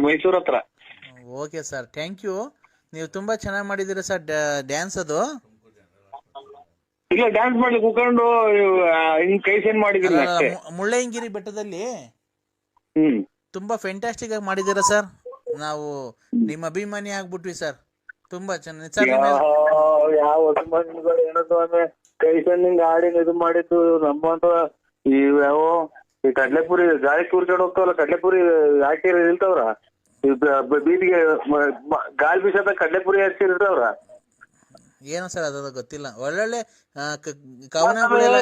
ಮೈಸೂರ್ ಹತ್ರ. Okay sir, thank you. ನೀವು ತುಂಬಾ ಚೆನ್ನಾಗಿ ಮಾಡಿದ್ದೀರಾ ಸರ್ ಡ್ಯಾನ್ಸ್ ಅದು. ಇಲ್ಲ, ಡ್ಯಾನ್ಸ್ ಮಾಡ್ಲಿಕ್ಕೆ ಕೂತ್ಕೊಂಡು ಹಿಂಗ್ ಕೈ ಸೈನ್ ಮಾಡಿದೀನಿ ಅಷ್ಟೇ. ಮುಳ್ಳಯ್ಯನಗಿರಿ ಬೆಟ್ಟದಲ್ಲಿ ಹ್ಮ್ ತುಂಬಾ ಫ್ಯಾಂಟಾಸ್ಟಿಕ್ ಆಗಿ ಮಾಡಿದ್ದೀರಾ ಸರ್. ನಾವು ನಿಮ್ಮ ಅಭಿಮಾನಿ ಆಗ್ಬಿಟ್ವಿ ಸರ್. ತುಂಬಾ ಚೆನ್ನಾಗಿ ಸರ್. ಯಾವ ಅಭಿಮಾನಿಗಳು ಏನದು ಅಂದ್ರೆ ಕೈ ಸೈನ್ ಆಡಿ ಇದು ಮಾಡಿದ್ದು ನಮ್ಮಂತ ಯಾವ ಈ ಕಡ್ಲೆಪುರಿ ಗಾಳಿ ಕೂರ್ಕೊಂಡು ಹೋಗ್ತಾವಲ್ಲ, ಕಡ್ಲೆಪುರಿ ಹಾಕಿರ ಇಲ್ತವ್ರ ಬೀದಿಗೆ ಗಾಳಿ ಬೀಸದ ಕಡ್ಲೆಪುರಿ ಹಾಕಿರ್ತಾವ್ರ. ಏನೋ ಸರ್ ಅದು ಗೊತ್ತಿಲ್ಲ. ಒಳ್ಳೊಳ್ಳೆ ಕವನಗಳೆಲ್ಲ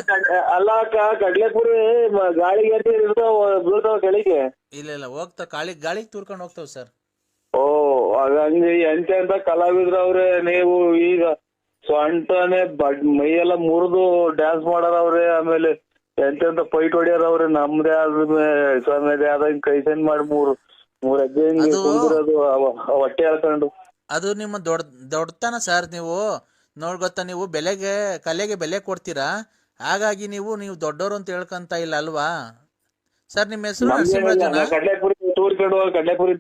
ಅಲ್ಲ ಅಕ್ಕ, ಕಡ್ಲೆಪುರಿ ಗಾಳಿಗೆ ಇರ್ತಾವ ಬೀಳ್ತಾವ ಕೆಳಗೆ. ಇಲ್ಲ ಹೋಗ್ತಾವ, ಗಾಳಿಗೆ ತೂರ್ಕೊಂಡು ಹೋಗ್ತಾವ ಸರ್. ಓ ಹಂಗೆ ಎಂತ ಕಲಾವಿದ್ರವ್ರೆ ನೀವು. ಈಗ ಸೊಂಟನೆ ಮೈಯೆಲ್ಲ ಮುರಿದು ಡ್ಯಾನ್ಸ್ ಮಾಡಾರವ್ರೆ. ಆಮೇಲೆ ಎಂತೆಂತ ಪೈಟ್ ಹೊಡಿಯಾರವ್ರೆ. ನಮ್ದೇ ಆದ್ಮೇಲೆ ಆದ ಕೈ ಸೈನ್ ಮಾಡಿ ಮೂರ್ ಹೆಜ್ಜೆ ಹಿಂಗೆ ಕುಂದಿರೋದು ಹೊಟ್ಟೆ ಹೇಳ್ಕೊಂಡು. ಅದು ನಿಮ್ಮ ದೊಡ್ಡತನ ಸರ್. ನೀವು ಗೊತ್ತಾ, ನೀವು ಕಲೆಗೆ ಬೆಲೆ ಕೊಡ್ತೀರಾ. ಹಾಗಾಗಿ ನೀವು ದೊಡ್ಡವರು ಅಂತ ಹೇಳ್ಕೊಂತ ಇಲ್ಲ ಅಲ್ವಾ ಸರ್? ನಿಮ್ಮ ಹೆಸರು ನರಸಿಂಹರಾಜನ. ಕಡ್ಲೆಪುರಿ ತೂರ್ಕೊಂಡು ಕಡ್ಲೆಪುರಿ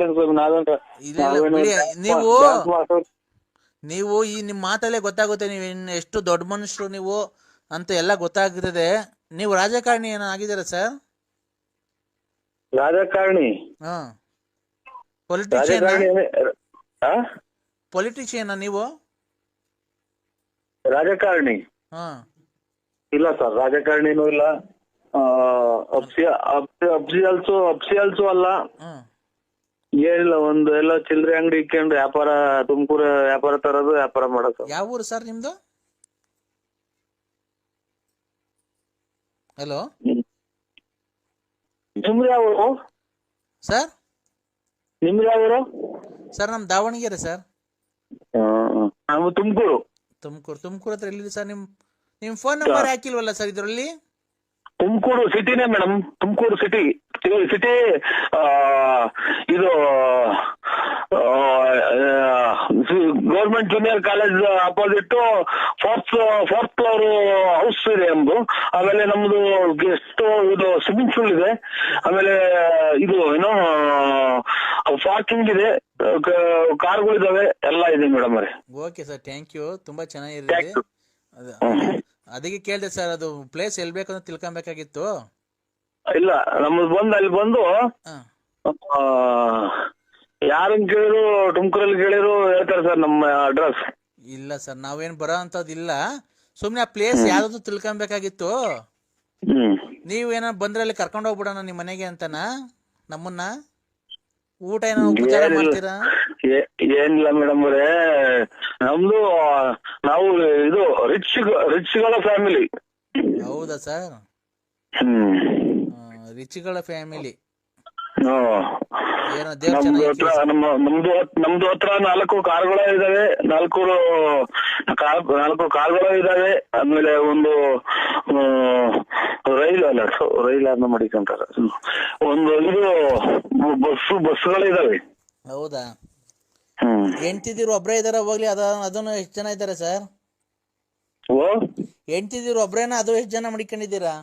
ನೀವು ಈ ನಿಮ್ಮ ಮಾತಲ್ಲೇ ಗೊತ್ತಾಗುತ್ತೆ ನೀವು ಎಷ್ಟು ದೊಡ್ಡ ಮನುಷ್ಯರು ನೀವು ಅಂತ ಎಲ್ಲ ಗೊತ್ತಾಗ್ತದೆ. ನೀವು ರಾಜಕಾರಣಿ ಏನೋ ಆಗಿದ್ದೀರಾ ಸರ್? ರಾಜಕಾರಣಿ? ಪೊಲಿಟಿಷಿಯನ್ ನೀವು? ರಾಜಕಾರಣಿ ಇಲ್ಲ ಸರ್, ರಾಜಕಾರಣಿನೂ ಇಲ್ಲ. ಅಬ್ಸಿಯಲ್ಸು ಅಲ್ಲ, ಏನಿಲ್ಲ. ಒಂದು ಎಲ್ಲ ಚಿಲ್ಲರೆ ಅಂಗಡಿ ಇಕ್ಕೊಂಡು ವ್ಯಾಪಾರ, ತುಮಕೂರು ವ್ಯಾಪಾರ ತರೋದು, ವ್ಯಾಪಾರ ಮಾಡೋದು. ಯಾವ ಊರು ಸರ್ ನಿಮ್ದು? ಹಲೋ, ನಿಮ್ದು ಯಾವ ಊರು ಸರ್? ನಿಮ್ದು ಯಾವ ಊರು ಸರ್? ನಮ್ ದಾವಣಗೆರೆ ಸರ್. ನಾವು ತುಮಕೂರು ಹತ್ರ ಎಲ್ಲಿದೆ ಸರ್? ನಿಮ್ ಫೋನ್ ನಂಬರ್ ಹಾಕಿಲ್ವಲ್ಲ ಸರ್ ಇದರಲ್ಲಿ? ತುಮಕೂರು ಸಿಟಿನೇ ಮೇಡಮ್, ತುಮಕೂರು ಸಿಟಿ. ಇದು government junior college opposite fourth floor house ಇದೆ ನಮ್ದು. ಆಮೇಲೆ ನಮ್ದು ಗೆಸ್ಟ್ ಇದು ಸ್ವಿಮ್ಮಿಂಗ್ ಪೂಲ್ ಇದೆ. ಆಮೇಲೆ ಇದು ಏನೋ ಪಾರ್ಕಿಂಗ್ ಇದೆ, ಕಾರ್ಗಳಿದಾವೆ, ಎಲ್ಲ ಇದೆ ಮೇಡಮ್ ಅವರೇ. Okay sir, thank you. ತುಂಬಾ ಚೆನ್ನಾಗಿರುತ್ತೆ. ಅದಕ್ಕೆ ಕೇಳಿದೆ ಸರ್, ಅದು ಪ್ಲೇಸ್ ಎಲ್ಲಿ ಬೇಕಂತ ತಿಳ್ಕೊಬೇಕಾಗಿತ್ತು. ಇಲ್ಲ, ನಮ್ದು ಅಲ್ಲಿ ಬಂದು ಯಾರನ್ನ ಕೇಳಿದ್ರು ತುಮಕೂರಲ್ಲಿ ಕೇಳಿದ್ರು ಹೇಳ್ತಾರೆ ಸರ್ ನಮ್ಮ ಅಡ್ರೆಸ್. ಇಲ್ಲ ಸರ್, ನಾವೇನ್ ಬರೋ ಅಂತದಿಲ್ಲ. ಸುಮ್ನೆ ಆ ಪ್ಲೇಸ್ ಯಾವ್ದು ತಿಳ್ಕೊಬೇಕಾಗಿತ್ತು. ನೀವೇನ ಬಂದ್ರೆ ಅಲ್ಲಿ ಕರ್ಕೊಂಡು ಹೋಗ್ಬಿಡೋಣ ನಿಮ್ ಮನೆಗೆ ಅಂತನಾ? ನಮ್ಮನ್ನ ಊಟ ಏನೋ ಉಪಚಾರ ಮಾಡ್ತೀರಾ? ಏನಿಲ್ಲ ಮೇಡಮ್ ಅವರೇ, ನಮ್ದು ನಾವು ಇದು ರಿಚ್ಗಳ ಫ್ಯಾಮಿಲಿ. ಹೌದಾ ಸರ್? ರಿಚ್ಗಳ ಫ್ಯಾಮಿಲಿ. ನಮ್ದು ಹತ್ರ 4 ಕಾರ್ಗಳು ಇದಾವೆ, 4 ಕಾರ್ಗಳು ಇದಾವೆ. ಆಮೇಲೆ ಒಂದು ರೈಲ್ ಮಾಡಿಕೊಂತಾರ, ಒಂದು ಇದು ಬಸ್ಗಳು ಇದಾವೆ. ಹೌದಾ? ಹೆಂಡ್ತಿದಿರು ಒಬ್ರೇ ಇದಾರ? ಹೋಗ್ಲಿ, ಅದನ್ನು ಎಷ್ಟು ಜನ ಇದಾರೆ ಸರ್? ಹೆಂಡ್ತಿದಿರು ಒಬ್ರೇನ? ಅದು ಎಷ್ಟು ಜನ ಮಡಿಕೊಂಡಿದ್ದೀರಾ?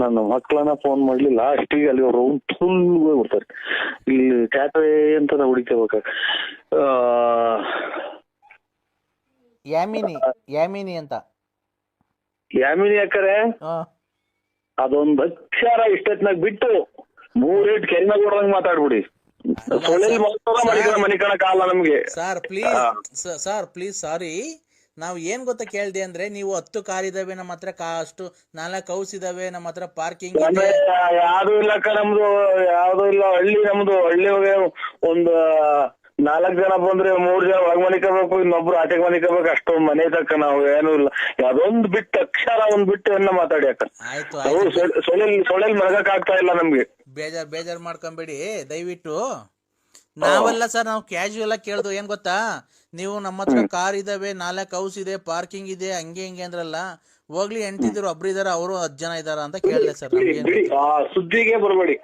ನನ್ನ ಮಕ್ಕಳನ್ನ ಫೋನ್ ಮಾಡ್ಲಿಲ್ಲ ಅಷ್ಟಿಗೆ ಅಲ್ಲಿ ಅವರು ಫುಲ್ ಹೋಗ್ಬಿಡ್ತಾರೆ. ಇಲ್ಲಿ ಕ್ಯಾಟ್ರೆ ಅಂತ ಹುಡುಕಬೇಕ. ಯಾಮಿನಿ ಅಂತ. ಯಾಮಿನಿ ಯಾಕರೆ ಅದೊಂದು ಅಕ್ಷರ ಇಷ್ಟೊತ್ನಾಗ ಬಿಟ್ಟು 3 ಕೆಲ್ಮ ಕೊಡಂಗ್ ಮಾತಾಡ್ಬಿಡಿ. ಮನಿಕಣ ಕಾಲ ನಮ್ಗೆ. Sir please sorry. ನಾವು ಏನ್ ಗೊತ್ತಾ ಕೇಳ್ದೆ ಅಂದ್ರೆ, ನೀವು 10 ಕಾರ್ ಇದಾವೆ ನಮ್ಮ ಹತ್ರ, ಅಷ್ಟು 4 ಹೌಸ್ ಇದಾವೆ ನಮ್ಮ ಹತ್ರ, ಪಾರ್ಕಿಂಗ್ ಯಾವ್ದು ಇಲ್ಲಕ್ಕ ನಮ್ದು, ಯಾವ್ದು ಇಲ್ಲ. ಹಳ್ಳಿ ಒಂದು 4 ಜನ ಬಂದ್ರೆ 3 ಜನ ಒಳಗ್ ಮನಿಕಬೇಕು, ಇನ್ನೊಬ್ರು ಆಚೆಗೆ ಮನಿಕಬೇಕು. ಅಷ್ಟೊಂದು ಮನೆ ತಕ್ಕ ನಾವು ಏನೂ ಇಲ್ಲ. ಅದೊಂದು ಬಿಟ್ಟು ಅಕ್ಷರ ಬಿಟ್ಟು ಏನ ಮಾತಾಡಿ ಅಕ್ಕ. ಸೊಳೆಲ್ ಮಲಗಕ್ ಆಗ್ತಾ ಇಲ್ಲ ನಮ್ಗೆ. ಬೇಜಾರ್ ಮಾಡ್ಕೊಂಬೇಡಿ ದಯವಿಟ್ಟು. ನಾವೆಲ್ಲ ಸರ್, ನಾವು ಕ್ಯಾಶುಯಲ್ ಆಗಿ ಕೇಳ್ದು. ಏನ್ ಗೊತ್ತಾ, ನೀವು ನಮ್ಮ ಹತ್ರ ಕಾರ್ ಇದಾವೆ, 4 ಹೌಸ್ ಇದೆ, ಪಾರ್ಕಿಂಗ್ ಇದೆ, ಹಂಗೆ ಹಿಂಗೆ ಅಂದ್ರಲ್ಲ. ಹೋಗ್ಲಿ, ಹೆಂಡ್ತಿದ್ರು ಒಬ್ರು ಇದಾರ, ಅವರು 10 ಜನ ಇದಾರ ಅಂತ ಕೇಳಿದೆ ಸರ್. ಸುದ್ದಿಗೆ ಬರ್ಬೇಡಿ.